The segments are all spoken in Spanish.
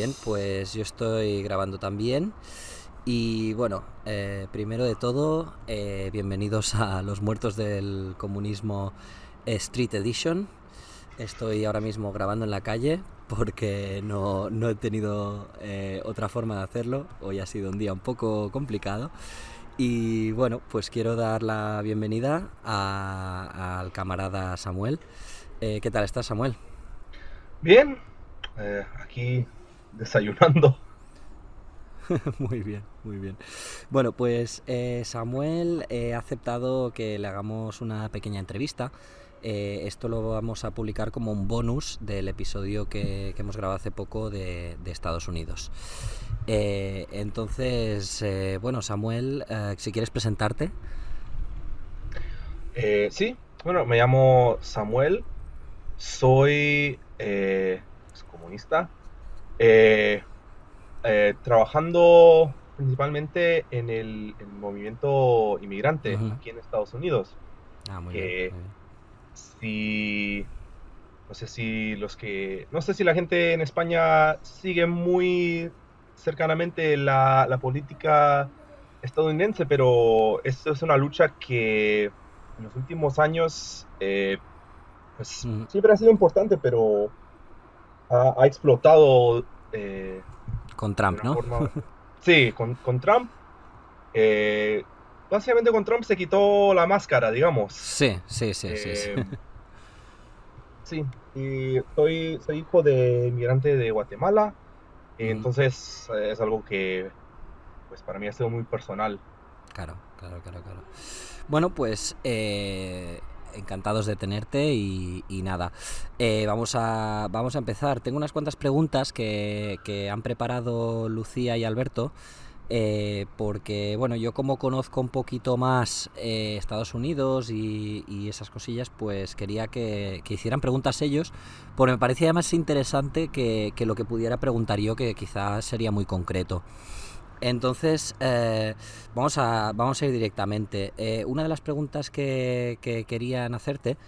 bien, pues yo estoy grabando también. Y bueno, primero de todo, bienvenidos a Los Muertos del Comunismo Street Edition. Estoy ahora mismo grabando en la calle porque no he tenido otra forma de hacerlo. Hoy ha sido un día un poco complicado. Y bueno, pues quiero dar la bienvenida al camarada Samuel. ¿Qué tal estás, Samuel? Bien, aquí desayunando. Muy bien, muy bien. Bueno, pues Samuel ha aceptado que le hagamos una pequeña entrevista. Esto lo vamos a publicar como un bonus del episodio que hemos grabado hace poco de Estados Unidos. Entonces, bueno, Samuel, si quieres presentarte. Sí, bueno, me llamo Samuel, soy pues, comunista, eh, trabajando principalmente en el movimiento inmigrante Ujú. aquí en Estados Unidos, Ah, muy bien, que muy bien. si, no sé si la gente en España sigue muy cercanamente la política estadounidense, pero esto es una lucha que en los últimos años, pues Ujú. siempre ha sido importante, pero ha explotado Con de Trump, una ¿no? forma. Sí, con Trump. eh, Básicamente con Trump se quitó la máscara, digamos. Sí, sí, sí, sí, sí. Eh, sí, y soy hijo de inmigrante de Guatemala. Ujú. Entonces es algo que pues para mí ha sido muy personal. Claro, claro, claro, claro. Bueno, pues encantados de tenerte y nada. Vamos a empezar. Tengo unas cuantas preguntas que han preparado Lucía y Alberto. Porque, bueno, yo como conozco un poquito más Estados Unidos y esas cosillas, pues quería que hicieran preguntas ellos, porque me parecía más interesante que lo que pudiera preguntar yo, que quizás sería muy concreto. Entonces, vamos a ir directamente. Una de las preguntas que querían hacerte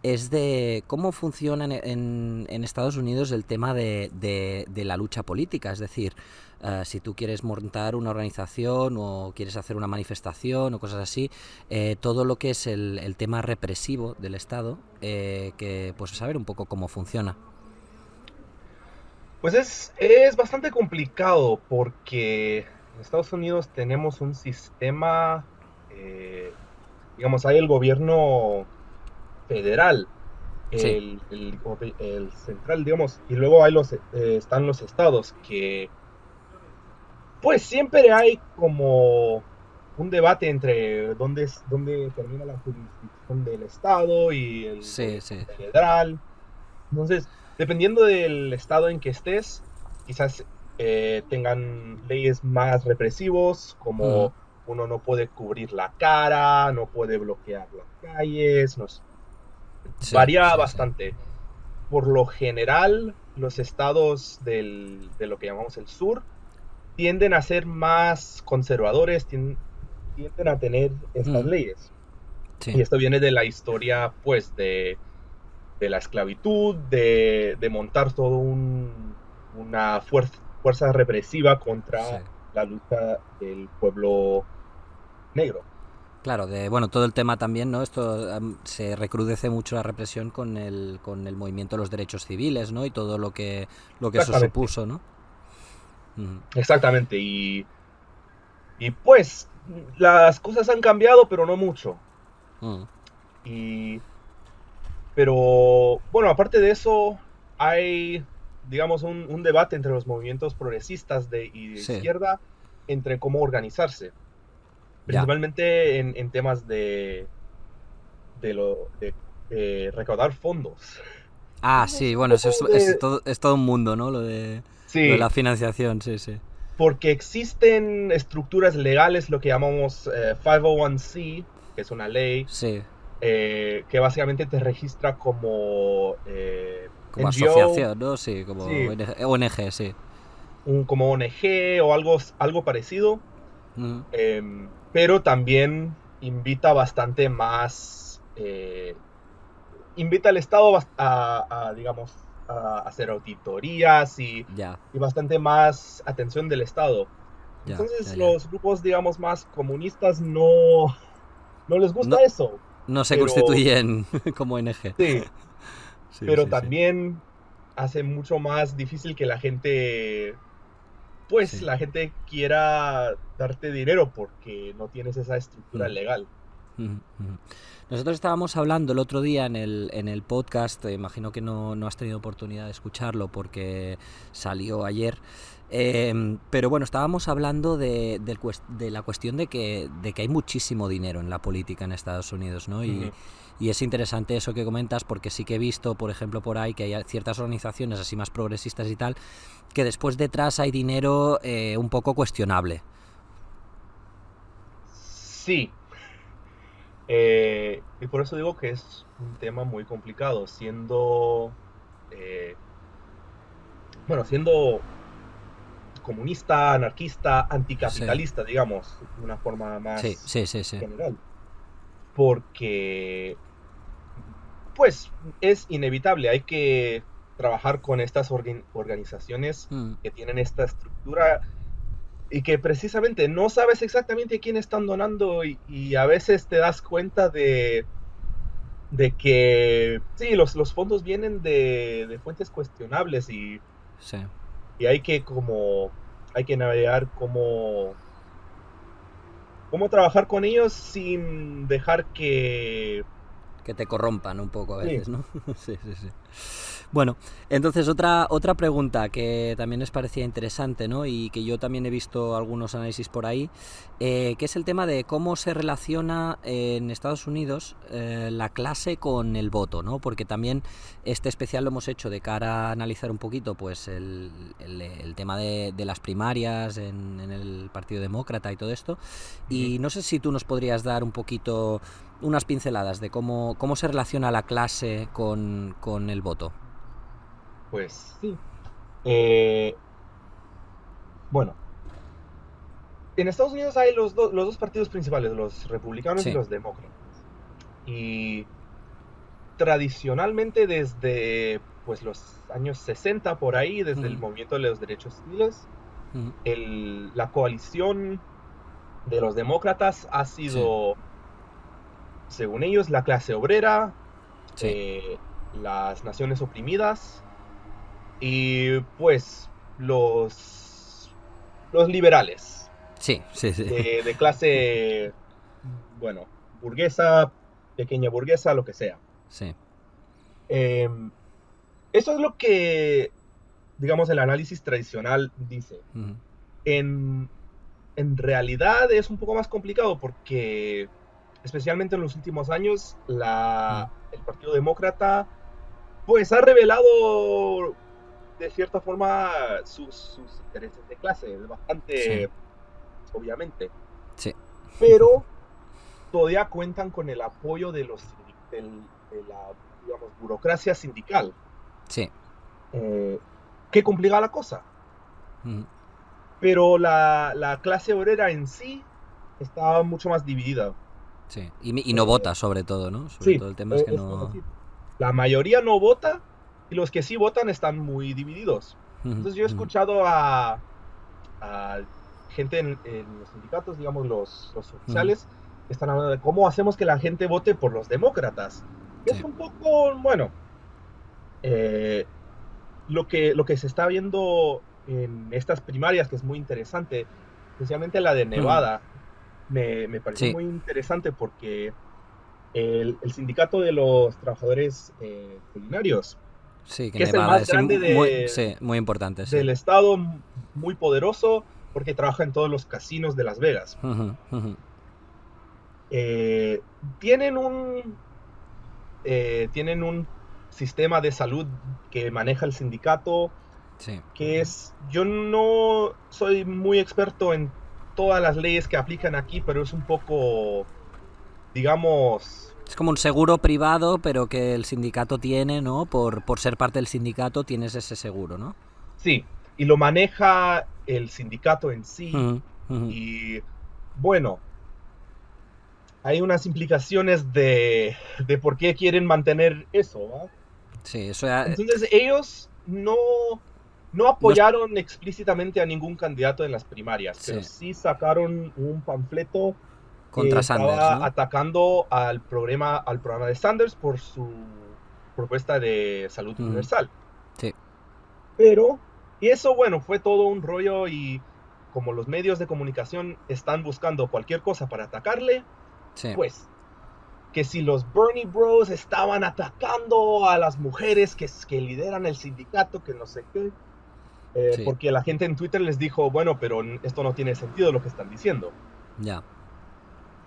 es de cómo funciona en Estados Unidos el tema de la lucha política. Es decir, si tú quieres montar una organización o quieres hacer una manifestación o cosas así, todo lo que es el tema represivo del Estado, que pues saber un poco cómo funciona. Pues es bastante complicado porque en Estados Unidos tenemos un sistema, eh, digamos, hay el gobierno federal, Sí. el central, digamos, y luego están los estados que pues siempre hay como un debate entre dónde termina la jurisdicción del estado y el Sí, gobierno sí. federal. Entonces, dependiendo del estado en que estés, quizás tengan leyes más represivos, Ujú. como uno no puede cubrir la cara, no puede bloquear las calles, Sí, varía sí, sí. bastante. Por lo general, los estados de lo que llamamos el sur tienden a ser más conservadores, tienden a tener estas Ujú. leyes. Sí. Y esto viene de la historia, pues, de la esclavitud, de montar todo una fuerza represiva Sí. contra la lucha del pueblo negro. Claro, bueno, todo el tema también, ¿no? Esto se recrudece mucho la represión con el movimiento de los derechos civiles, ¿no? Y todo lo que eso Exactamente, supuso, ¿no? Ujú. exactamente. Y pues las cosas han cambiado, pero no mucho. Ujú. Y, pero bueno, aparte de eso, hay, digamos, un debate entre los movimientos progresistas y de Sí, izquierda entre cómo organizarse, ya. principalmente en temas de, lo, de recaudar fondos. Ah, Eso es sí, un bueno, poco es todo un mundo, ¿no? Lo de Sí, la financiación, sí, sí. porque existen estructuras legales, lo que llamamos 501c, que es una ley Sí, que básicamente te registra como como NGO, asociación, ¿no? Sí, como sí, ONG, sí. como ONG o algo parecido, Ujú. pero también invita bastante más, invita al Estado digamos, hacer auditorías Ya, y bastante más atención del Estado. ya, Entonces ya. los grupos, digamos, más comunistas no les No, gusta eso, no se pero constituyen como ONG. sí, Sí, pero sí, sí. también hace mucho más difícil que la gente, pues Sí. la gente quiera darte dinero porque no tienes esa estructura Mm. legal. Nosotros estábamos hablando el otro día en el podcast, imagino que no has tenido oportunidad de escucharlo porque salió ayer, pero bueno, estábamos hablando de la cuestión de que hay muchísimo dinero en la política en Estados Unidos, ¿no? Ujú. Y es interesante eso que comentas porque sí que he visto, por ejemplo, por ahí que hay ciertas organizaciones así más progresistas y tal, que después detrás hay dinero un poco cuestionable. Sí, y por eso digo que es un tema muy complicado, eh, siendo comunista, anarquista, Sí, anticapitalista, digamos, de una forma sí, más sí, sí, sí. general, porque pues es inevitable, hay que trabajar con estas organizaciones Mm, que tienen esta estructura y que precisamente no sabes exactamente a quién están donando y a veces te das cuenta de que sí, los fondos vienen de fuentes cuestionables sí. y hay que navegar cómo trabajar con ellos sin dejar que... Que te corrompan un poco a Sí, veces, ¿no? Sí, sí, sí. Bueno, entonces otra pregunta que también les parecía interesante, ¿no? Y que yo también he visto algunos análisis por ahí, que es el tema de cómo se relaciona en Estados Unidos la clase con el voto, ¿no? Porque también este especial lo hemos hecho de cara a analizar un poquito, pues el tema de las primarias en el Partido Demócrata y todo esto. ujú, Y no sé si tú nos podrías dar un poquito unas pinceladas de cómo se relaciona la clase con el voto. pues sí. Eh, bueno, en Estados Unidos hay los dos partidos principales, los republicanos y Sí. los demócratas. Y tradicionalmente desde pues los años 60 por ahí, desde el Mm, movimiento de los derechos civiles, mm, la coalición de los demócratas ha sí, sido, según ellos, la clase obrera, sí, eh, las naciones oprimidas y pues los liberales sí, sí, sí, de clase, bueno, burguesa, pequeña burguesa, lo que sea. sí. Eh, Eso es lo que, digamos, el análisis tradicional dice. Mm, En, en realidad es un poco más complicado porque, especialmente en los últimos años, mm, el Partido Demócrata, pues ha revelado de cierta forma sus intereses de clase, es sí, bastante obviamente, sí, pero todavía cuentan con el apoyo de la, digamos, burocracia sindical, sí. eh, que complica la cosa. Mm, Pero la clase obrera en sí está mucho más dividida. sí. Y no Eh, vota sobre todo, ¿no? Sobre sí, todo el tema es que es no... decir, la mayoría no vota y los que sí votan están muy divididos. Entonces yo he escuchado a gente en los sindicatos, digamos los oficiales, que están hablando de cómo hacemos que la gente vote por los demócratas. Es Sí. un poco, bueno, eh, lo que se está viendo en estas primarias, que es muy interesante, especialmente la de Nevada, me pareció Sí, muy interesante porque el sindicato de los trabajadores culinarios, sí, que que es el Nevada más es grande sí, muy importante, sí. del estado, muy poderoso, porque trabaja en todos los casinos de Las Vegas. Ujú, ujú, Eh, tienen tienen un sistema de salud que maneja el sindicato, sí. yo no soy muy experto en todas las leyes que aplican aquí, pero es un poco, digamos, Es como un seguro privado, pero que el sindicato tiene, ¿no? Por ser parte del sindicato tienes ese seguro, ¿no? sí, y lo maneja el sindicato en sí, Ujú, ujú. y bueno, hay unas implicaciones de por qué quieren mantener eso, ¿va? Sí, eso ya... Entonces ellos no apoyaron explícitamente a ningún candidato en las primarias, pero Sí, sí sacaron un panfleto que contra Sanders, estaba ¿no? atacando al programa de Sanders por su propuesta de salud Ujú. universal. Sí, Y eso, bueno, fue todo un rollo y como los medios de comunicación están buscando cualquier cosa para atacarle, sí, pues que si los Bernie Bros estaban atacando a las mujeres que lideran el sindicato, que no sé qué, sí, porque la gente en Twitter les dijo, bueno, pero esto no tiene sentido lo que están diciendo. ya.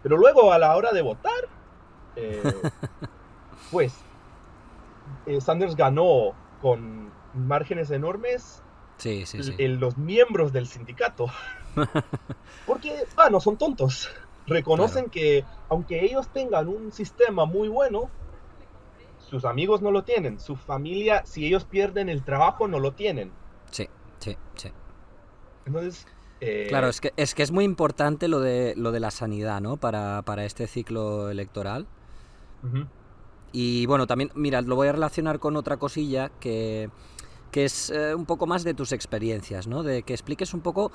Pero luego a la hora de votar, eh, pues Sanders ganó con márgenes enormes Sí, sí, sí. los miembros del sindicato, porque, no son tontos. Claro. Reconocen que aunque ellos tengan un sistema muy bueno, sus amigos no lo tienen, su familia, si ellos pierden el trabajo, no lo tienen. Sí, sí, sí. Entonces, Claro, eh, es que es muy importante lo de la sanidad, ¿no? Para este ciclo electoral. uh-huh. Y bueno, también, mira, lo voy a relacionar con otra cosilla que es un poco más de tus experiencias, ¿no? De que expliques un poco,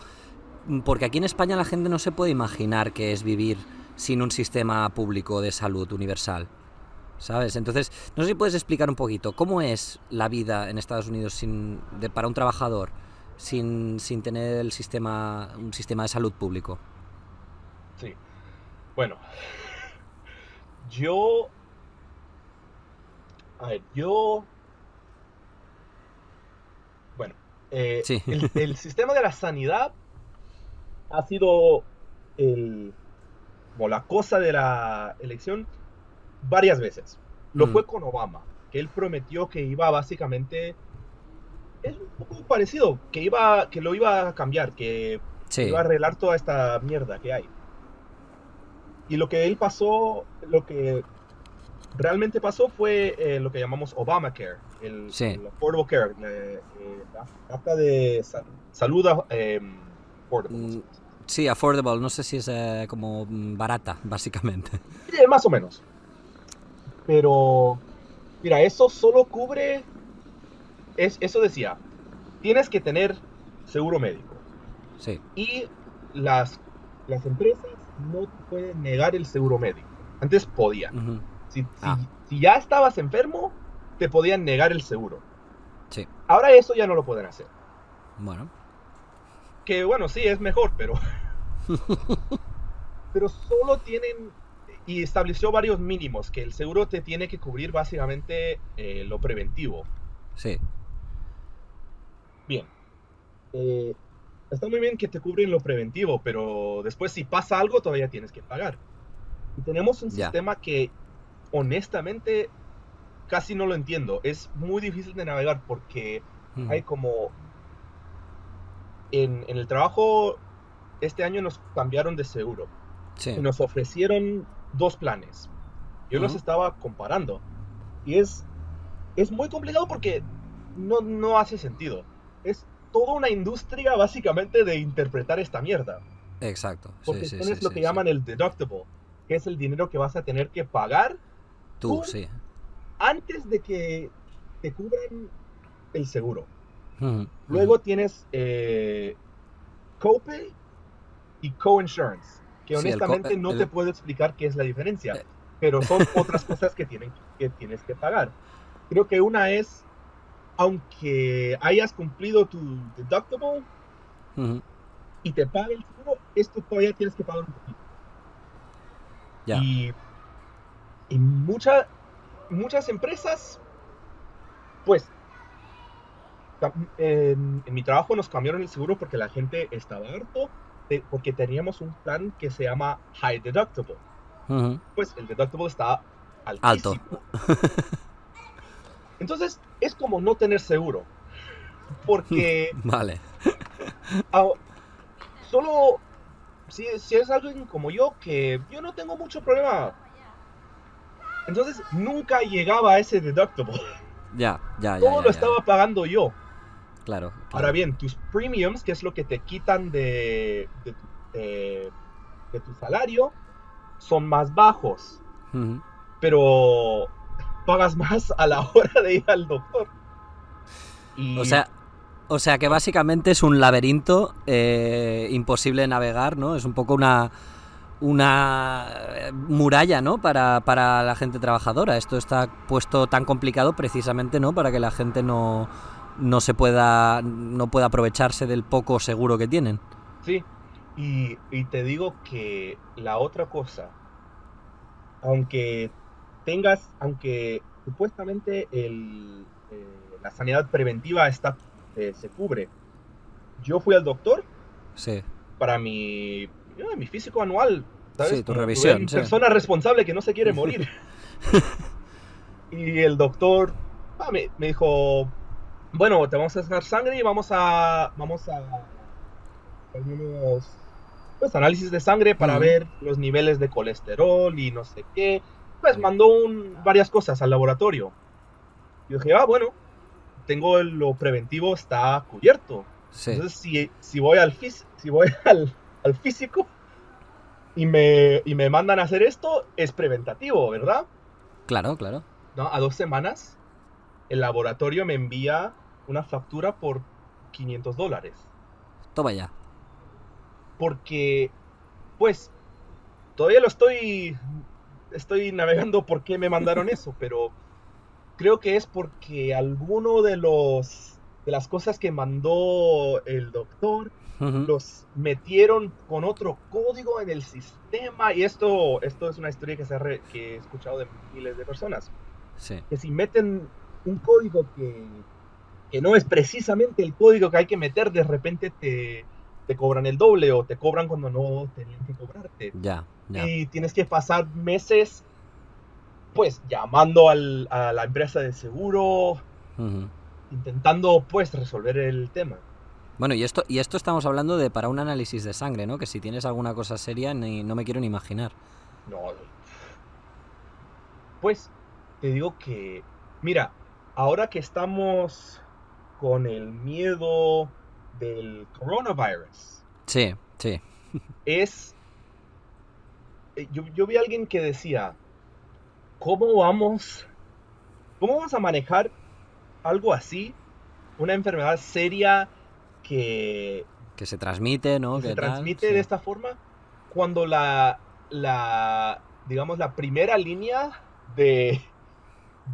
porque aquí en España la gente no se puede imaginar qué es vivir sin un sistema público de salud universal, ¿sabes? Entonces, no sé si puedes explicar un poquito cómo es la vida en Estados Unidos para un trabajador sin tener un sistema de salud público. Sí. Bueno, yo, a ver, bueno, Sí. el sistema de la sanidad ha sido el, como la cosa de la elección varias veces. Lo Mm, fue con Obama, que él prometió que iba básicamente, es un poco parecido, que lo iba a cambiar, que iba sí. a arreglar toda esta mierda que hay. Y lo que realmente pasó fue lo que llamamos Obamacare, Sí. el Affordable Care, la acta de salud affordable, más Mm, o menos. sí, affordable, no sé si es como barata, básicamente. Más o menos. Pero, mira, eso solo cubre, eso decía, tienes que tener seguro médico. Sí. Y las, las empresas no te pueden negar el seguro médico. Antes podían. Ujú. Si, Ah, si, si ya estabas enfermo, te podían negar el seguro. sí. Ahora eso ya no lo pueden hacer. Bueno. Que bueno, sí, es mejor, pero solo tienen, y estableció varios mínimos, que el seguro te tiene que cubrir básicamente lo preventivo. Sí. Bien, eh, está muy bien que te cubren lo preventivo, pero después si pasa algo todavía tienes que pagar. Y tenemos un Ya. sistema que honestamente casi no lo entiendo. Es muy difícil de navegar porque Ujú. hay como en el trabajo este año nos cambiaron de seguro y Sí. nos ofrecieron dos planes. Yo los Ujú. estaba comparando y es muy complicado porque no hace sentido. Es toda una industria básicamente de interpretar esta mierda. Exacto. Sí, Porque sí, sí, tienes lo sí, que sí. llaman el deductible, que es el dinero que vas a tener que pagar Tú, tú sí. antes de que te cubran el seguro. Ujú, ujú. Luego tienes copay y coinsurance, que Sí, honestamente no te puedo explicar qué es la diferencia, eh, pero son otras cosas que tienes que pagar. Creo que una es, aunque hayas cumplido tu deductible ujú. y te pague el seguro, esto todavía tienes que pagar un poquito. Ya. Y, y muchas empresas, pues, en mi trabajo nos cambiaron el seguro porque la gente estaba harto, porque teníamos un plan que se llama High Deductible. Ujú. Pues el deductible está Alto. altísimo. Entonces, es como no tener seguro, porque Vale. ah, solo si es alguien como yo, que yo no tengo mucho problema, entonces nunca llegaba a ese deductible. Ya, ya, ya, Todo ya, lo ya. estaba pagando yo. Claro, Ahora claro. bien, tus premiums, que es lo que te quitan de tu salario, son más bajos. Ujú. Pero pagas más a la hora de ir al doctor. O Y sea, o sea que básicamente es un laberinto imposible de navegar, ¿no? Es un poco una muralla, ¿no? Para la gente trabajadora. Esto está puesto tan complicado precisamente, ¿no? Para que la gente no pueda aprovecharse del poco seguro que tienen. sí, y te digo que la otra cosa, aunque aunque supuestamente la sanidad preventiva se cubre. Yo fui al doctor Sí, para mi físico anual, ¿sabes? sí, tu Como revisión, sí. persona responsable que no se quiere morir. Y el doctor me dijo, bueno, te vamos a sacar sangre y vamos a algunos pues, análisis de sangre para Ujú. ver los niveles de colesterol y no sé qué. Pues Sí, mandó varias cosas al laboratorio. Y dije, bueno, lo preventivo está cubierto. sí, Entonces, si voy si voy al físico y me mandan a hacer esto, es preventativo, ¿verdad? claro, claro. ¿No? A 2 semanas, el laboratorio me envía una factura por $500. Toma ya. Porque, pues, todavía estoy navegando por qué me mandaron eso, pero creo que es porque alguno de las cosas que mandó el doctor Ujú. los metieron con otro código en el sistema. Y esto es una historia que he escuchado de miles de personas. Sí. Que si meten un código que no es precisamente el código que hay que meter, de repente te cobran el doble o te cobran cuando no tenían que cobrarte. Ya, ya. Y tienes que pasar meses pues llamando a la empresa de seguro, Ujú. intentando pues resolver el tema. Bueno, y esto estamos hablando de para un análisis de sangre, ¿no? Que si tienes alguna cosa seria, no me quiero ni imaginar. No, pues te digo que, mira, ahora que estamos con el miedo del coronavirus, Sí, sí. es, yo vi a alguien que decía, ¿cómo vamos, cómo vamos a manejar algo así, una enfermedad seria que, Que se transmite, ¿no? que se ¿Qué tal? transmite Sí. de esta forma cuando digamos, la primera línea de,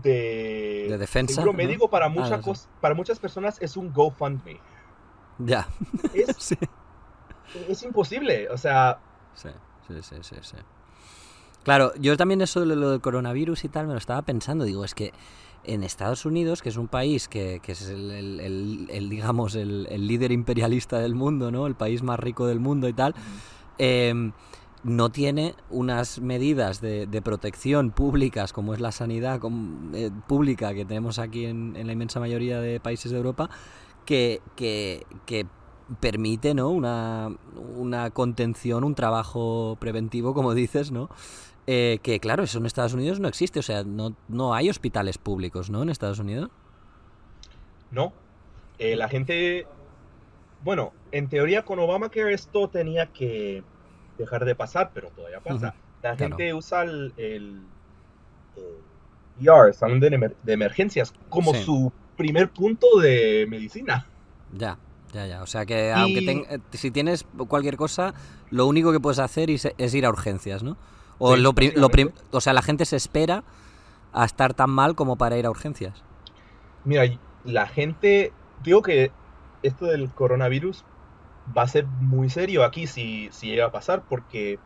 De de defensa, seguro ¿no? médico Ah, no sé. para muchas personas es un GoFundMe. Ya. Es, Sí. es imposible, o sea, Sí, sí, sí, sí, sí. Claro, yo también eso de lo del coronavirus y tal me lo estaba pensando. Digo, es que en Estados Unidos, que es un país que es digamos, el líder imperialista del mundo, ¿no? El país más rico del mundo y tal, eh, no tiene unas medidas de protección públicas como es la sanidad pública que tenemos aquí en la inmensa mayoría de países de Europa que permite, ¿no? Una contención, un trabajo preventivo, como dices, ¿no? Que claro, eso en Estados Unidos no existe, o sea, no hay hospitales públicos, ¿no? En Estados Unidos. no. La gente, bueno, en teoría con Obamacare esto tenía que dejar de pasar, pero todavía Ujú. pasa. La Claro, gente usa el ER, Salón de Emergencias, como sí, su primer punto de medicina. ya, ya, ya. O sea que Y si tienes cualquier cosa, lo único que puedes hacer es ir a urgencias, ¿no? O, sí, básicamente. o sea, la gente se espera a estar tan mal como para ir a urgencias. Mira, la gente, digo que esto del coronavirus va a ser muy serio aquí si llega a pasar, porque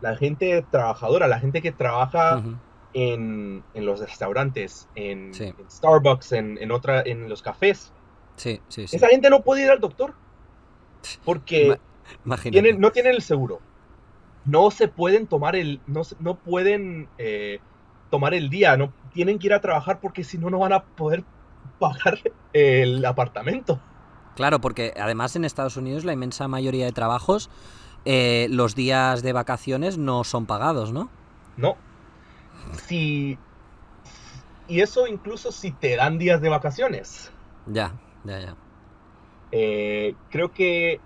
la gente trabajadora, la gente que trabaja Ujú. en los restaurantes, Sí, en Starbucks, en los cafés, sí, sí, sí. esa gente no puede ir al doctor Ima- porque Imagínate. no tienen el seguro. No se pueden tomar no pueden tomar el día, no tienen que ir a trabajar porque si no, no van a poder pagar el apartamento. Claro, porque además en Estados Unidos la inmensa mayoría de trabajos, los días de vacaciones no son pagados, ¿no? No. Si, y eso incluso si te dan días de vacaciones. Ya, ya, ya. Eh, creo que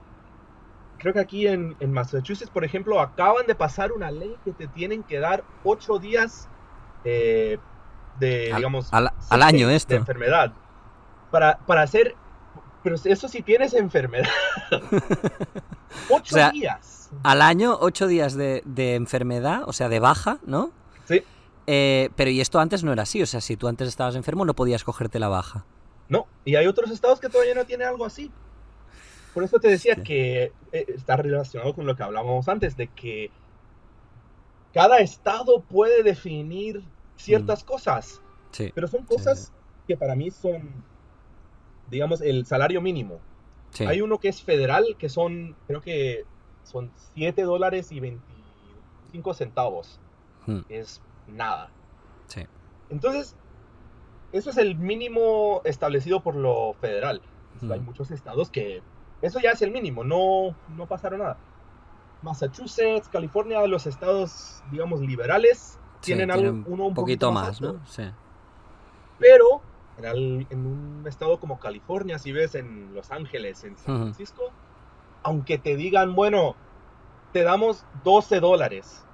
creo que aquí en Massachusetts, por ejemplo, acaban de pasar una ley que te tienen que dar 8 días eh, de Al, digamos, al sick año days de esto. enfermedad. Para hacer, pero eso si tienes enfermedad, O ocho sea, días. al año 8 días de enfermedad, o sea, de baja, ¿no? Sí, Pero y esto antes no era así, o sea, si tú antes estabas enfermo no podías cogerte la baja. no. Y hay otros estados que todavía no tienen algo así. Por eso te decía Hostia. que está relacionado con lo que hablábamos antes, de que cada estado puede definir Mm, ciertas cosas, sí, pero son sí, sí. cosas que para mí son, digamos, el salario mínimo. Sí. Hay uno que es federal, que son, creo que son $7.25. Mm, Es nada. sí. Entonces, eso es el mínimo establecido por lo federal. Hay Mm, muchos estados que eso ya es el mínimo, no pasaron nada. Massachusetts, California, los estados, digamos, liberales, sí, tienen tiene algo, un uno un poquito poquito más más, alto. ¿no? Sí. Pero en un estado como California, si ves en Los Ángeles, en San Mm, Francisco, aunque te digan, bueno, te damos $12,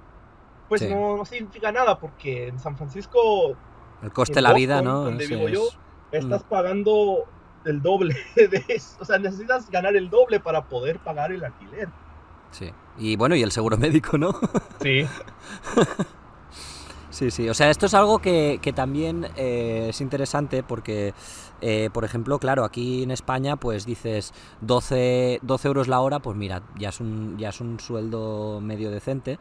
pues sí. no significa nada, porque en San Francisco, El coste de en la vida, Boston, ¿no? donde Sí, vivo yo, es... mm, estás pagando el doble de eso. O sea, necesitas ganar el doble para poder pagar el alquiler. sí. Y bueno, y el seguro médico, ¿no? Sí, Sí, sí. O sea, esto es algo que también es interesante porque, por ejemplo, claro, aquí en España, pues dices 12 euros la hora, pues mira, ya es un sueldo medio decente.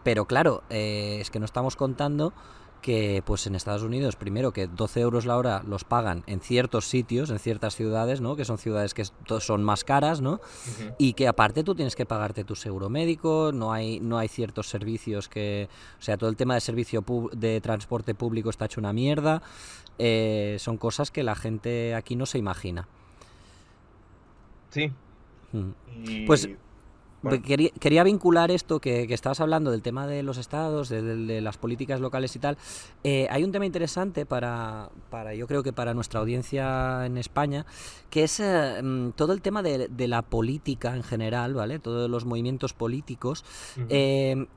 Pero claro, es que no estamos contando que pues en Estados Unidos, primero que 12 euros la hora los pagan en ciertos sitios, en ciertas ciudades, ¿no? Que son ciudades que son más caras, ¿no? ujú, Y que aparte tú tienes que pagarte tu seguro médico, no hay ciertos servicios que... O sea, todo el tema de de transporte público está hecho una mierda. Son cosas que la gente aquí no se imagina. sí. Pues Y bueno, quería vincular esto que estabas hablando del tema de los estados, de las políticas locales y tal. Hay un tema interesante yo creo que para nuestra audiencia en España, que es todo el tema de la política en general, ¿vale? Todos los movimientos políticos, ujú,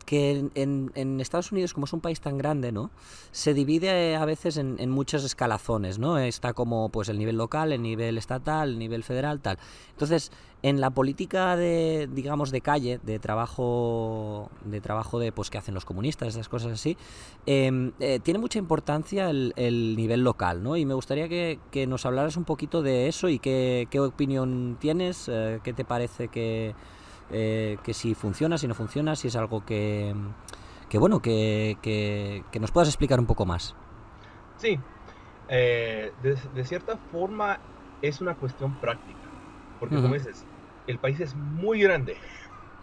que en Estados Unidos, como es un país tan grande, ¿no? Se divide a veces en muchos escalazones, ¿no? Está como pues el nivel local, el nivel estatal, el nivel federal, tal. Entonces, en la política de, digamos, de calle, de trabajo de, pues, que hacen los comunistas, esas cosas así, tiene mucha importancia el nivel local, ¿no? Y me gustaría que nos hablaras un poquito de eso y qué opinión tienes, qué te parece que si funciona, si no funciona, si es algo que bueno, que nos puedas explicar un poco más. sí, de cierta forma es una cuestión práctica, porque como Ujú. dices, el país es muy grande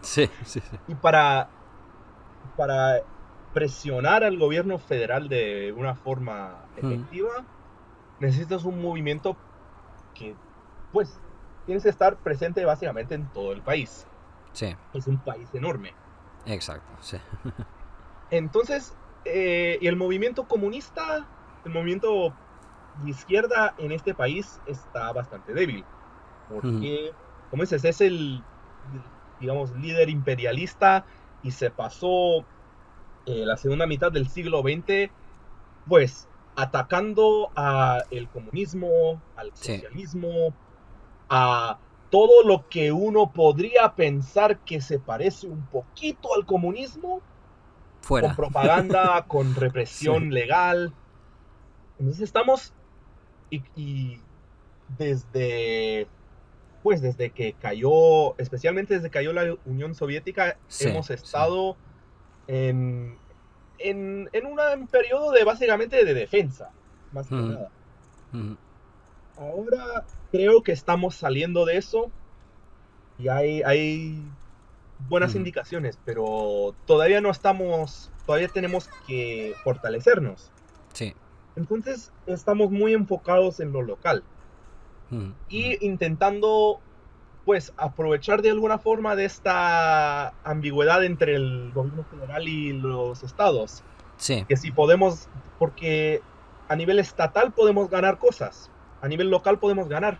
Sí, sí, sí. y para presionar al gobierno federal de una forma Ujú. efectiva, necesitas un movimiento que, pues, tienes que estar presente básicamente en todo el país. Sí, Es un país enorme. exacto, sí. Entonces, y el movimiento comunista, el movimiento de izquierda en este país está bastante débil, Ujú. porque, como dices, es digamos, líder imperialista y se pasó la segunda mitad del siglo XX, pues, atacando a el comunismo, al Sí, socialismo, a todo lo que uno podría pensar que se parece un poquito al comunismo, con fuera. propaganda, con Sí. represión legal. Entonces estamos, y desde, pues desde que cayó, especialmente desde que cayó la Unión Soviética, Sí, hemos sí. estado en, un periodo de básicamente de defensa, más que Ujú, nada. ujú, Ahora creo que estamos saliendo de eso y hay buenas ujú. indicaciones, pero todavía no estamos, todavía tenemos que fortalecernos. Sí. Entonces estamos muy enfocados en lo local Ujú, ujú. y intentando pues aprovechar de alguna forma de esta ambigüedad entre el gobierno federal y los estados, Sí. que si podemos, porque a nivel estatal podemos ganar cosas, a nivel local podemos ganar,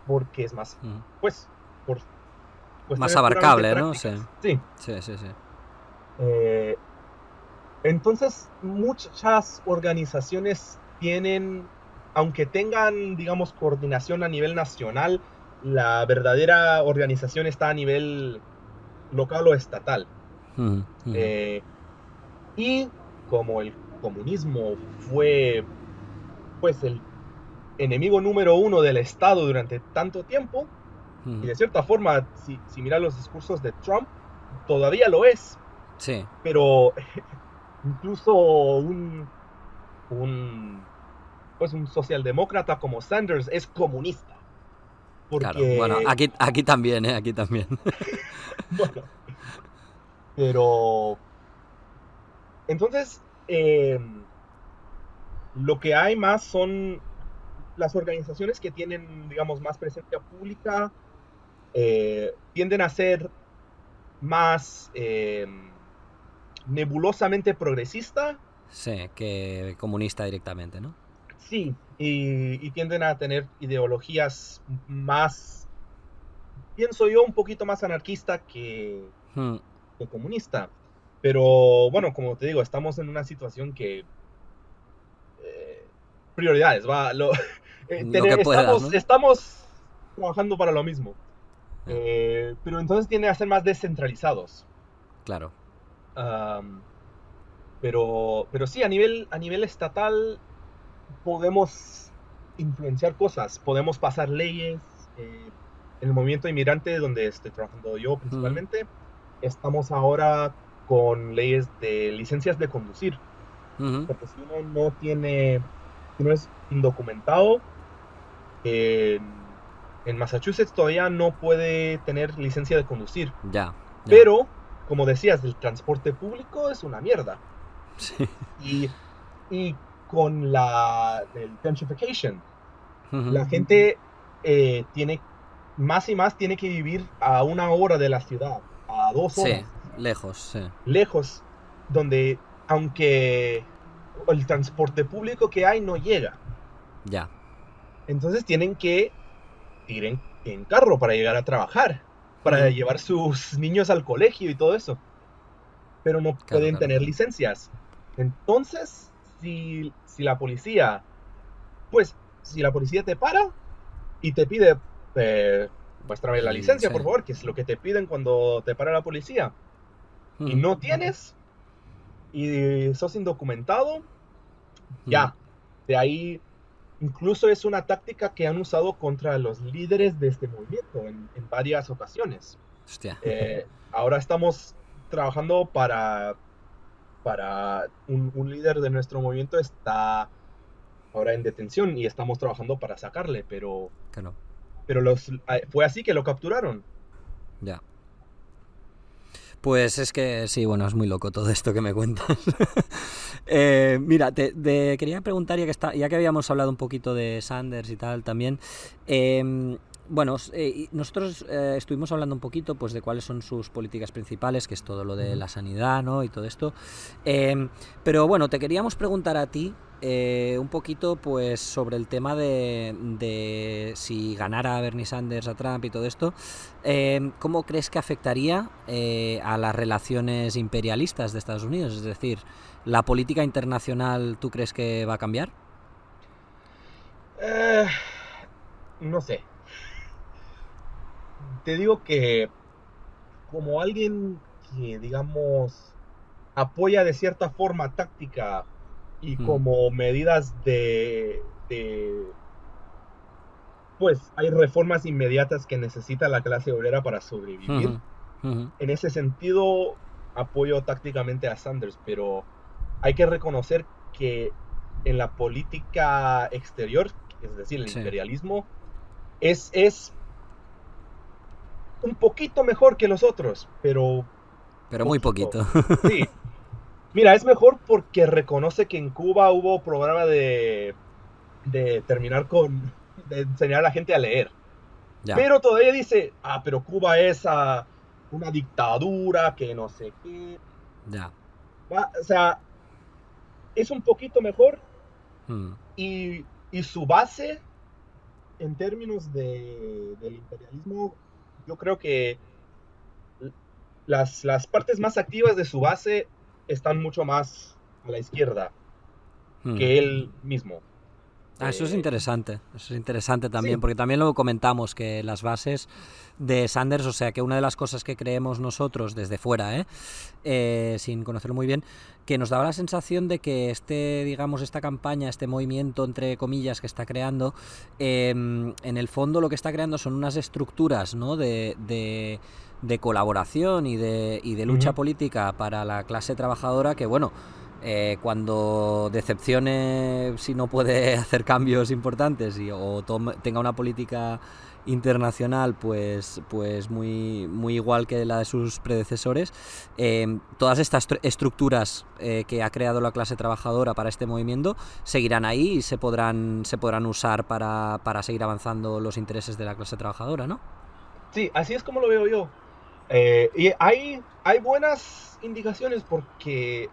porque es más, Ujú. pues, por Más cuestiones puramente abarcable, ¿no? Sí. prácticas. Sí, Sí, sí, sí. eh, Entonces, muchas organizaciones tienen, aunque tengan, digamos, coordinación a nivel nacional, la verdadera organización está a nivel local o estatal. Ujú, ujú, Eh, y como el comunismo fue, pues, el enemigo número uno del Estado durante tanto tiempo, y ujú. de cierta forma, si miras los discursos de Trump, todavía lo es, Sí, pero incluso un, pues un socialdemócrata como Sanders es comunista, claro. Bueno, porque, aquí también, ¿eh? Aquí también. bueno, pero entonces lo que hay más son las organizaciones que tienen, digamos, más presencia pública, tienden a ser más nebulosamente progresista, Sí, que comunista directamente, ¿no? sí, y tienden a tener ideologías más, pienso yo, un poquito más anarquista Mm, que comunista. Pero bueno, como te digo, estamos en una situación que prioridades, va, lo que puedas, ¿no? estamos trabajando para lo mismo. Ya, Pero entonces tienden a ser más descentralizados. claro. Um, pero sí, a nivel estatal podemos influenciar cosas, podemos pasar leyes. En el movimiento inmigrante, donde estoy trabajando yo Mm, principalmente, estamos ahora con leyes de licencias de conducir, ujú. porque si uno no tiene, si uno es indocumentado, en Massachusetts todavía no puede tener licencia de conducir. Ya, ya. Pero, como decías, el transporte público es una mierda. Sí. Y, y con el gentrification, Ujú. la gente tiene más y más tiene que vivir a 1 hora de la ciudad, a dos Sí, horas, lejos, sí. lejos, donde aunque el transporte público que hay no llega. Ya, Entonces tienen que ir en carro para llegar a trabajar, para ujú. llevar sus niños al colegio y todo eso, pero no Claro, pueden claro, tener claro. licencias. Entonces, si la policía, pues, si la policía te para y te pide, muéstrame la licencia, Sí. por favor, que es lo que te piden cuando te para la policía, y Ujú, no tienes, y sos indocumentado, ujú. ya, de ahí incluso es una táctica que han usado contra los líderes de este movimiento en varias ocasiones. Hostia. Ahora estamos trabajando para un líder de nuestro movimiento está ahora en detención y estamos trabajando para sacarle, Claro, pero fue así que lo capturaron. ya. Pues es que sí, bueno, es muy loco todo esto que me cuentas. Mira, quería preguntar, ya que habíamos hablado un poquito de Sanders y tal también, bueno, nosotros estuvimos hablando un poquito pues de cuáles son sus políticas principales, que es todo lo de Ujú. la sanidad, ¿no? Y todo esto. Pero bueno, te queríamos preguntar a ti un poquito pues sobre el tema de si ganara Bernie Sanders a Trump y todo esto. ¿Cómo crees que afectaría a las relaciones imperialistas de Estados Unidos? Es decir, ¿la política internacional tú crees que va a cambiar? Eh, no sé, te digo que como alguien que, digamos, apoya de cierta forma táctica y Mm, como medidas pues hay reformas inmediatas que necesita la clase obrera para sobrevivir. ujú, ujú. En ese sentido, apoyo tácticamente a Sanders, pero hay que reconocer que en la política exterior, es decir, el Sí, imperialismo, es un poquito mejor que los otros, pero pero muy poquito. poquito. Sí, mira, es mejor porque reconoce que en Cuba hubo programa de terminar de enseñar a la gente a leer. Ya, Pero todavía dice, pero Cuba es una dictadura, que no sé qué. ya. O sea, es un poquito mejor Mm, y su base en términos del imperialismo, yo creo que las partes más activas de su base están mucho más a la izquierda Mm. que él mismo. Eso es interesante. Eso es interesante también, Sí. porque también lo comentamos, que las bases de Sanders, o sea, que una de las cosas que creemos nosotros desde fuera, sin conocerlo muy bien, que nos daba la sensación de que digamos, esta campaña, este movimiento, entre comillas, que está creando, en el fondo lo que está creando son unas estructuras, ¿no?, de colaboración y de lucha política para la clase trabajadora que, bueno, cuando decepcione si no puede hacer cambios importantes o tenga una política internacional pues muy igual que la de sus predecesores, todas estas estructuras que ha creado la clase trabajadora para este movimiento seguirán ahí y se podrán usar para seguir avanzando los intereses de la clase trabajadora, ¿no? Sí, así es como lo veo yo. Y hay buenas indicaciones porque,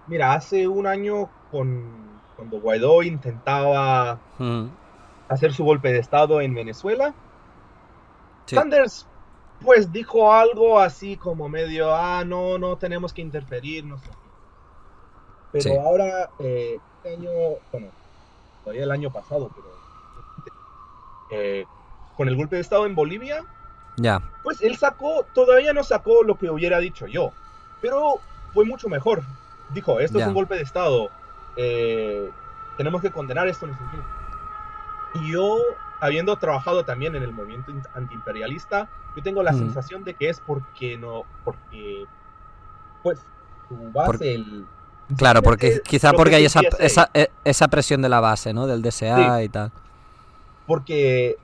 mira, hace un año cuando Guaidó intentaba hacer su golpe de estado en Venezuela, Sí. Sanders pues dijo algo así como medio, no tenemos que interferir, no sé qué. Pero Sí. ahora, este año, bueno, todavía el año pasado, pero con el golpe de estado en Bolivia, Ya. pues él todavía no sacó lo que hubiera dicho yo, pero fue mucho mejor. Dijo, esto es un Ya. golpe de estado, tenemos que condenar esto, no sé qué. Y yo, habiendo trabajado también en el movimiento antiimperialista, yo tengo la sensación de que es porque pues, su base, Claro, porque quizá lo que porque es hay el DSA. esa presión de la base, ¿no? Del Sí, DSA y tal. porque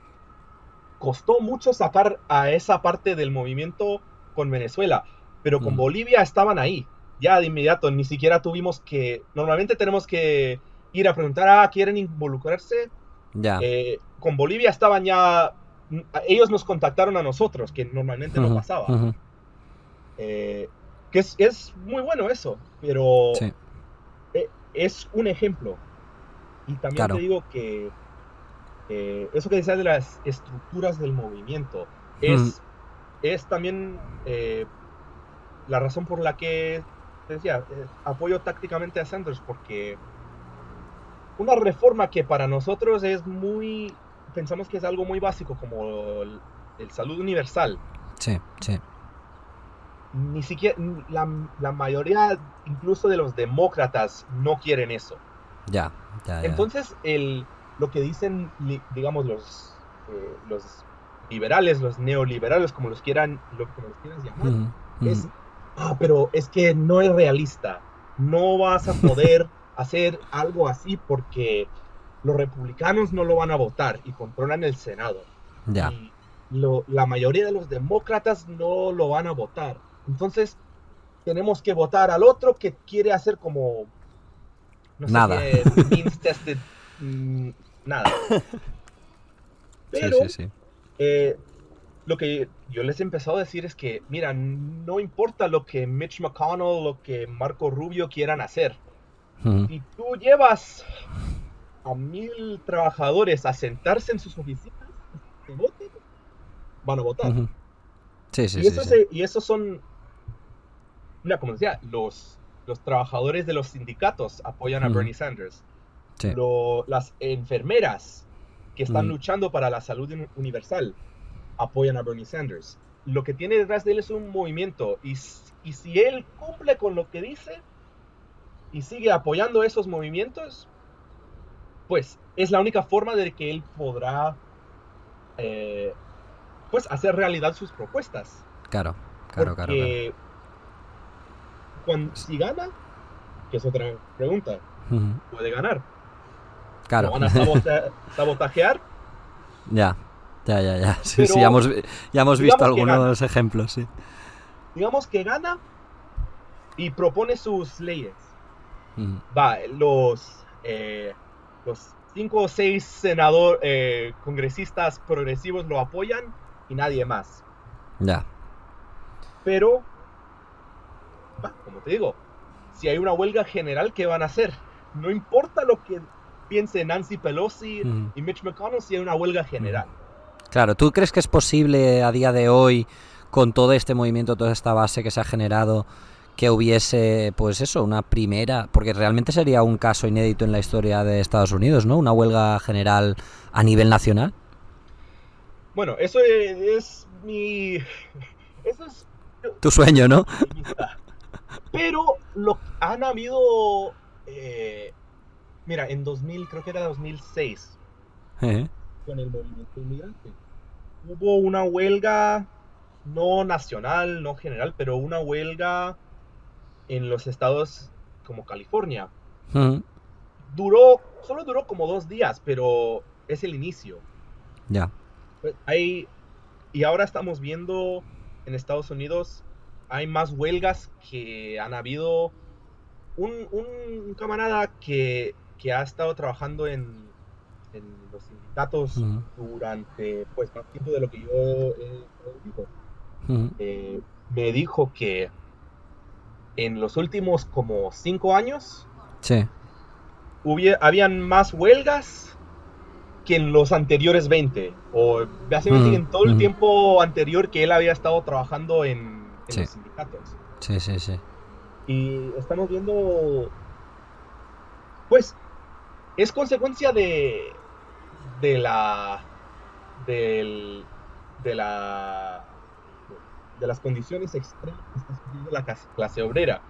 costó mucho sacar a esa parte del movimiento con Venezuela, pero con Bolivia estaban ahí, ya de inmediato, ni siquiera tuvimos normalmente tenemos que ir a preguntar, ¿quieren involucrarse? Ya. Con Bolivia estaban ya, ellos nos contactaron a nosotros, que normalmente no pasaba. Que es muy bueno eso, pero Sí. es un ejemplo. Y también te Claro. digo que eso que decías de las estructuras del movimiento es también la razón por la que te decía, apoyo tácticamente a Sanders, porque una reforma que para nosotros pensamos que es algo muy básico, como el salud universal, Sí, sí. ni siquiera la mayoría, incluso de los demócratas, no quieren eso. Ya. Entonces, lo que dicen, digamos, los liberales, los neoliberales, como los quieras llamar, es, pero es que no es realista. No vas a poder hacer algo así porque los republicanos no lo van a votar y controlan el Senado. Ya. Y la mayoría de los demócratas no lo van a votar. Entonces, tenemos que votar al otro que quiere hacer como no sé Nada. qué, means tested, nada. Sí, Pero sí, sí. lo que yo les he empezado a decir es que, mira, no importa lo que Mitch McConnell, lo que Marco Rubio quieran hacer. Si tú llevas a 1,000 trabajadores a sentarse en sus oficinas que voten, van a votar. Sí, sí, Y, sí, eso sí. y esos son, mira, como decía, los trabajadores de los sindicatos apoyan a Bernie Sanders. Sí. Las enfermeras que están luchando para la salud universal apoyan a Bernie Sanders. Lo que tiene detrás de él es un movimiento y si él cumple con lo que dice y sigue apoyando esos movimientos, pues es la única forma de que él podrá pues hacer realidad sus propuestas. Claro. Porque si gana, que es otra pregunta, puede ganar. Claro. Lo van a sabotajear. Ya. Sí, Pero sí, ya hemos visto algunos gana. ejemplos, sí. Digamos que gana y propone sus leyes. Va, los 5 o 6 congresistas progresivos lo apoyan y nadie más. Ya. Pero, como te digo, si hay una huelga general, ¿qué van a hacer? No importa lo que piense Nancy Pelosi y Mitch McConnell, si hay una huelga general. Claro, ¿tú crees que es posible a día de hoy, con todo este movimiento, toda esta base que se ha generado, que hubiese, pues eso, una primera, porque realmente sería un caso inédito en la historia de Estados Unidos, ¿no? Una huelga general a nivel nacional. Bueno, eso es mi... Eso es... Tu sueño, ¿no? Optimista. Pero han habido... mira, en 2000, creo que era 2006, con el movimiento inmigrante, hubo una huelga, no nacional, no general, pero una huelga en los estados como California. Solo duró como 2 días, pero es el inicio. Ya. Y ahora estamos viendo en Estados Unidos, hay más huelgas que han habido. Un camarada que ha estado trabajando en los sindicatos durante pues más tiempo de lo que yo digo, me dijo que en los últimos como 5 años Sí. habían más huelgas que en los anteriores 20, o básicamente en todo el tiempo anterior que él había estado trabajando en los sindicatos. Sí, sí, sí. Y estamos viendo, pues, es consecuencia de la del, de la de las condiciones extremas que está sufriendo la clase obrera,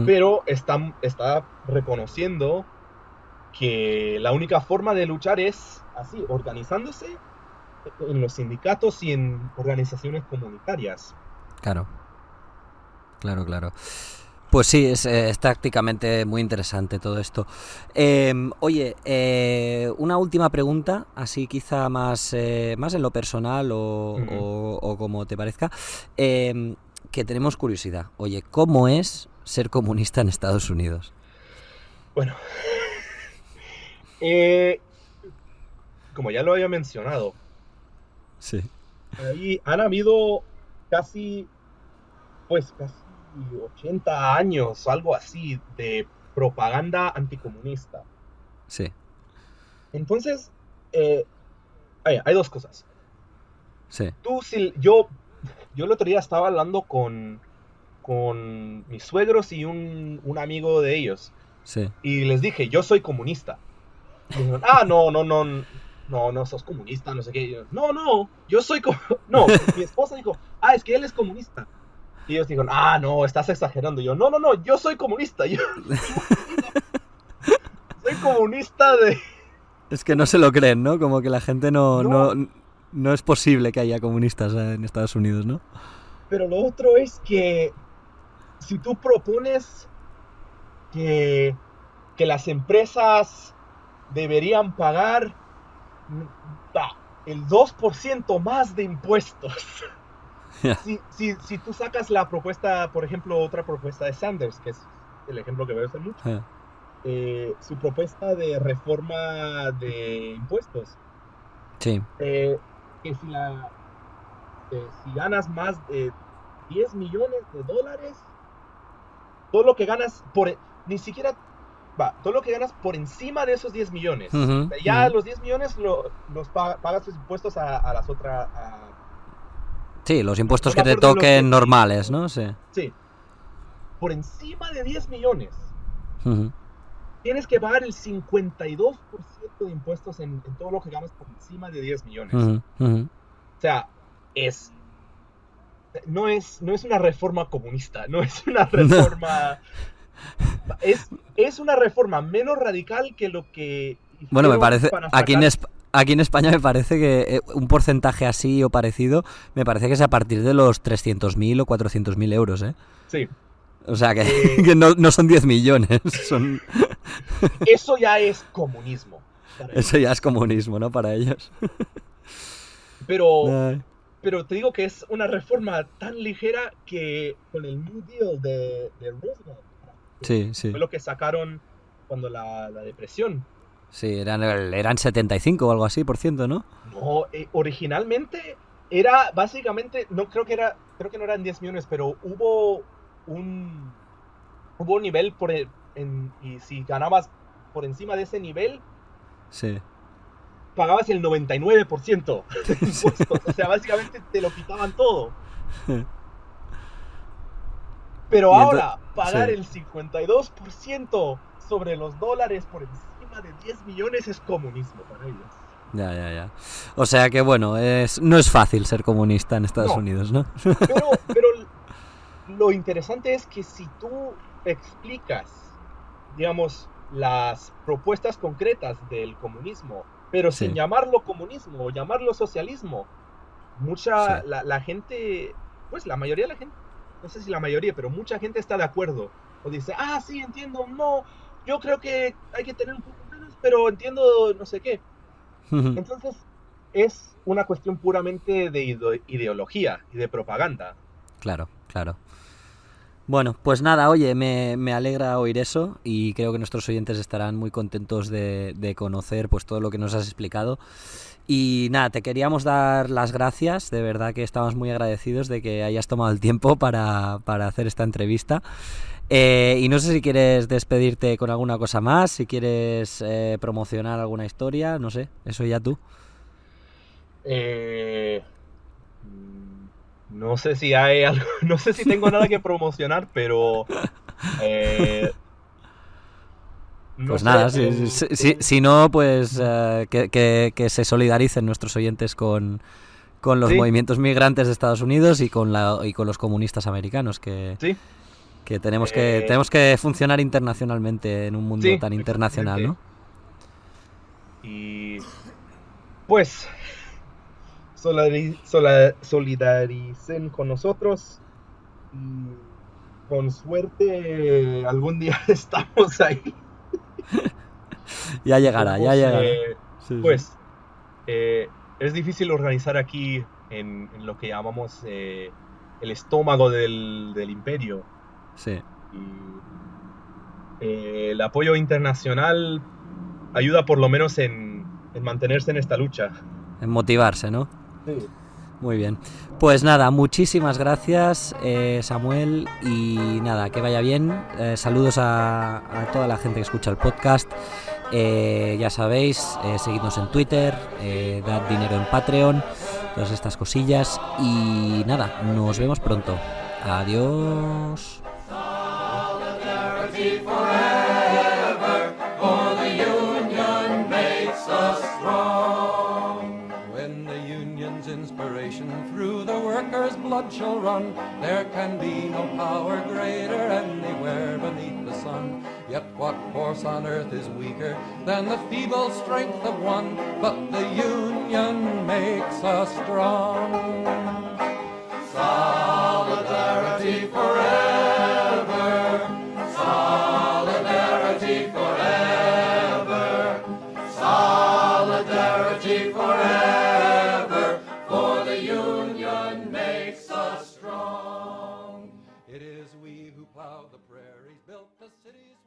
pero está reconociendo que la única forma de luchar es así, organizándose en los sindicatos y en organizaciones comunitarias. Claro, claro, claro. Pues sí, es tácticamente muy interesante todo esto. Oye, una última pregunta, así quizá más en lo personal o como te parezca, que tenemos curiosidad. Oye, ¿cómo es ser comunista en Estados Unidos? Bueno, como ya lo había mencionado, sí, ahí han habido casi 80 años, algo así, de propaganda anticomunista. sí. Entonces, hay dos cosas. Sí. Yo el otro día estaba hablando con mis suegros y un amigo de ellos. Sí. Y les dije, yo soy comunista. Y me dijeron, no sos comunista, no sé qué. Y yo, no, yo soy no, mi esposa dijo, es que él es comunista. Y ellos dijeron, no, estás exagerando. Y yo, no, yo soy comunista. Yo soy comunista de... Es que no se lo creen, ¿no? Como que la gente no es posible que haya comunistas en Estados Unidos, ¿no? Pero lo otro es que si tú propones que las empresas deberían pagar el 2% más de impuestos. Yeah. Si tú sacas la propuesta, por ejemplo, otra propuesta de Sanders, que es el ejemplo que veo hacer mucho, su propuesta de reforma de impuestos. Sí. Que si ganas más de 10 millones de dólares, todo lo que ganas ni siquiera todo lo que ganas por encima de esos 10 millones. Ya los 10 millones los pagas tus impuestos a las otras... Sí, los impuestos que te toquen normales, ¿no? Sí. Por encima de 10 millones. Tienes que pagar el 52% de impuestos en todo lo que ganas por encima de 10 millones. O sea, no es una reforma comunista, no es una reforma... es una reforma menos radical que lo que... Bueno, me parece... Aquí en España me parece que un porcentaje así o parecido, me parece que es a partir de los 300.000 o 400.000 euros, ¿eh? Sí. O sea, que no son 10 millones, son... Eso ya es comunismo. Eso ya es comunismo, ¿no? Para ellos. Pero te digo que es una reforma tan ligera que con el New Deal de Roosevelt, sí. fue lo que sacaron cuando la depresión. Sí, eran 75 o algo así, por ciento, ¿no? No, originalmente era básicamente, creo que no eran 10 millones, pero hubo un nivel y si ganabas por encima de ese nivel, sí, pagabas el 99% de impuestos. O sea, básicamente te lo quitaban todo. Pero Y ahora, pagar sí. el 52% sobre los dólares por encima de 10 millones es comunismo para ellos. Ya. O sea que bueno, no es fácil ser comunista en Estados No, Unidos, ¿no? pero lo interesante es que si tú explicas, digamos, las propuestas concretas del comunismo, pero sin Sí, llamarlo comunismo o llamarlo socialismo, sí. la gente, pues la mayoría de la gente, no sé si la mayoría, pero mucha gente está de acuerdo. O dice, sí, entiendo, no, yo creo que hay que tener un poco menos, pero entiendo no sé qué. Entonces, es una cuestión puramente de ideología y de propaganda. Claro. Bueno, pues nada, oye, me alegra oír eso y creo que nuestros oyentes estarán muy contentos de conocer pues todo lo que nos has explicado. Y nada, te queríamos dar las gracias, de verdad que estamos muy agradecidos de que hayas tomado el tiempo para hacer esta entrevista. Y no sé si quieres despedirte con alguna cosa más, si quieres promocionar alguna historia, no sé, eso ya tú. Eh, no sé si hay algo, no sé si tengo nada que promocionar, pero no Pues sé, nada, si no, pues que se solidaricen nuestros oyentes con los sí, movimientos migrantes de Estados Unidos y con los comunistas americanos, sí, que eh, tenemos que funcionar internacionalmente en un mundo sí, tan internacional, exactamente. ¿no? Y pues solidaricen con nosotros y con suerte algún día estamos ahí Ya y llegará, ya podemos, llegará. Sí, sí. pues, es difícil organizar aquí en lo que llamamos el estómago del imperio. Sí, Y el apoyo internacional ayuda por lo menos en mantenerse en esta lucha. en motivarse, ¿no? Sí. Muy bien. Pues nada, muchísimas gracias, Samuel, y nada, que vaya bien. Saludos a toda la gente que escucha el podcast. Ya sabéis, seguidnos en Twitter, dad dinero en Patreon, todas estas cosillas. Y nada, nos vemos pronto. Adiós. Adiós. Solidarity forever, for the Union makes us strong. When the Union's inspiration through the workers' blood shall run, there can be no power greater anywhere beneath the sun. Yet what force on earth is weaker than the feeble strength of one? But the Union makes us strong. Solidarity forever, solidarity forever, solidarity forever, for the Union makes us strong. It is we who plowed the prairies, built the cities.